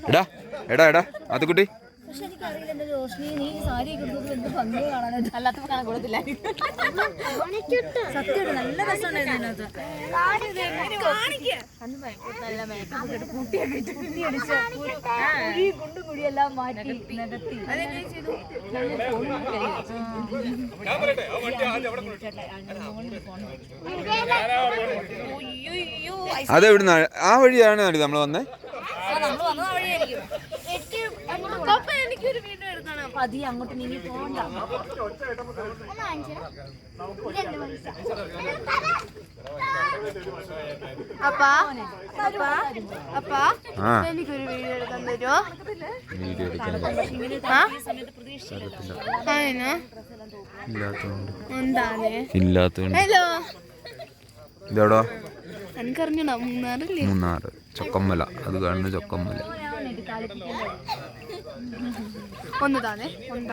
എടാ എടാ എടാ അത് കുട്ടി പക്ഷെ എനിക്കറിയില്ല എന്റെ റോഷ്നി നീ സാരി കൊടുത്തത് എന്ത് ഭംഗി കാണാനായിട്ട് അല്ലാത്ത കാണാൻ കൊടുത്തില്ല സത്യം നല്ല രസമുണ്ടായിരുന്നു കുണ്ടും കുടിയെല്ലാം മാറ്റി നികത്തി അതെവിടുന്ന ആ വഴിയാണ് നമ്മൾ വന്നേ എനിക്കൊരു വീഡിയോ എടുക്കണം അപ്പൊ അതി അങ്ങോട്ട് നീ പോകണ്ട എനിക്കൊരു വീഡിയോ എടുക്കാൻ തരുമോ? ഹലോ ഇതെവിടാ? എനിക്കറിഞ്ഞോ മൂന്നാറില്ലേ? മൂന്നാറ് ചൊക്കമ്മല. അത് കാണുന്ന ചൊക്കമ്മല. ഒന്ന് താനേ